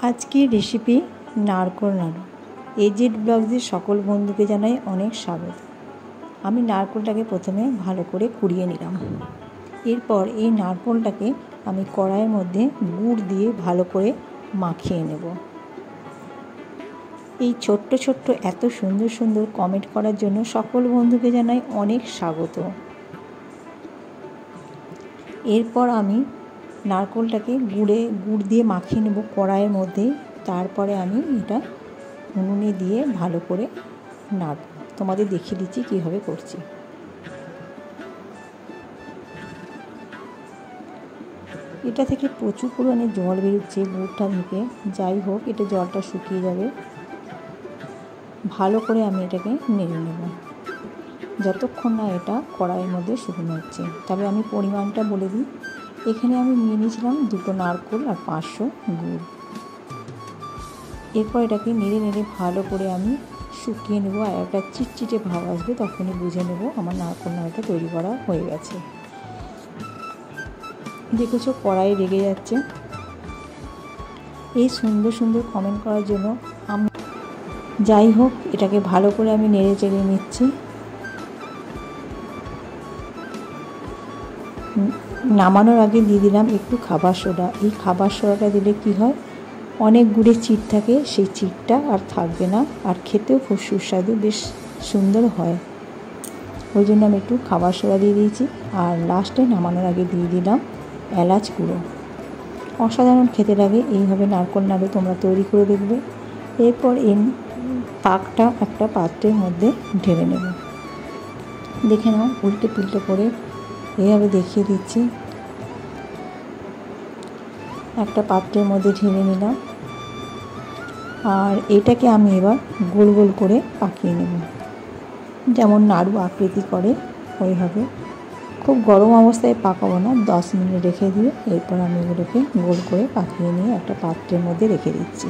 আজকের রেসিপি নারকোল নাড়ু। এজেড ব্লগসের সকল বন্ধুকে জানাই অনেক স্বাগত। আমি নারকোলটাকে প্রথমে ভালো করে কুড়িয়ে নিলাম। এরপর এই নারকোলটাকে আমি কড়াইয়ের মধ্যে গুড় দিয়ে ভালো করে মাখিয়ে নেব। এই ছোট্ট ছোট্ট এত সুন্দর সুন্দর কমেন্ট করার জন্য সকল বন্ধুকে জানাই অনেক স্বাগত। এরপর আমি নারকোলটাকে গুড় দিয়ে মাখিয়ে নেব কড়াইয়ের মধ্যে। তারপরে আমি এটা উনুনে দিয়ে ভালো করে নাড়ব। তোমাদের দেখিয়ে দিচ্ছি কীভাবে করছি। এটা থেকে প্রচুর পরিমাণে জল বেরোচ্ছে গুড়টা থেকে। যাই হোক, এটা জলটা শুকিয়ে যাবে। ভালো করে আমি এটাকে নেড়ে নেব যতক্ষণ না এটা কড়াইয়ের মধ্যে শুকনো হচ্ছে। তবে আমি পরিমাণটা বলে দিই, এখানে আমি নিয়ে নিয়েছিলাম 2 নারকোল আর 500 গুড়। এরপর এটাকে নেড়ে নেড়ে ভালো করে আমি শুকিয়ে নেব। আর একটা চিটচিটে ভাব আসবে, তখনই বুঝে নেব আমার নারকোল নাড়ুটা তৈরি করা হয়ে গেছে। দেখেছো কড়াই লেগে যাচ্ছে। এই সুন্দর সুন্দর কমেন্ট করার জন্য আমি যাই হোক এটাকে ভালো করে আমি নেড়ে চেড়ে নিচ্ছি। নামানোর আগে দিয়ে দিলাম একটু খাবার সোডা। এই খাবার সোডাটা দিলে কি হয়, অনেক গুড়ের চিট থাকে, সেই চিটটা আর থাকবে না, আর খেতেও খুব সুস্বাদু বেশ সুন্দর হয়। ওই জন্য আমি একটু খাবার সোডা দিয়ে দিয়েছি। আর লাস্টে নামানোর আগে দিয়ে দিলাম এলাচ গুঁড়ো। অসাধারণ খেতে লাগে। এইভাবে নারকোল নাড়ু তোমরা তৈরি করে দেখবে। এরপর এই পাকটা একটা পাত্রের মধ্যে ঢেলে নেব। দেখে নাও, উল্টে পুল্টে করে এইভাবে দেখিয়ে দিচ্ছি। একটা পাত্রের মধ্যে ঢেলে নিলাম। আর এটাকে আমি এবার গোল গোল করে পাকিয়ে নেব, যেমন নাড়ু আকৃতি করে ওইভাবে। খুব গরম অবস্থায় পাকাবো না, 10 মিনিট রেখে দিয়ে এরপর আমি এগুলোকে গোল করে পাকিয়ে নিয়ে একটা পাত্রের মধ্যে রেখে দিচ্ছি।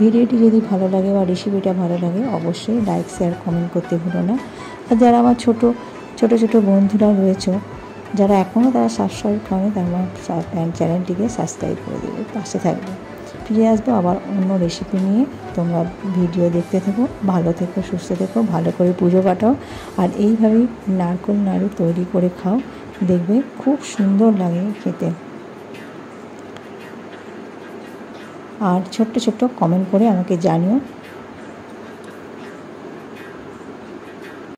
ভিডিওটি যদি ভালো লাগে বা রেসিপিটা ভালো লাগে অবশ্যই লাইক শেয়ার কমেন্ট করতে ভুলো না। আর যারা আমার ছোট ছোট বন্ধুরা রয়েছে, যারা এখনও তারা সাবস্ক্রাইব করে, তারা আমার চ্যানেলটিকে সাবস্ক্রাইব করে দেবে, পাশে থাকবে। ফিরে আসবো আবার অন্য রেসিপি নিয়ে। তোমরা ভিডিও দেখতে থেকো, ভালো থেকো, সুস্থ থেকো, ভালো করে পুজো কাটাও। আর এইভাবেই নারকোল নাড়ু তৈরি করে খাও, দেখবে খুব সুন্দর লাগে খেতে। আর ছোট্ট ছোট্ট কমেন্ট করে আমাকে জানিও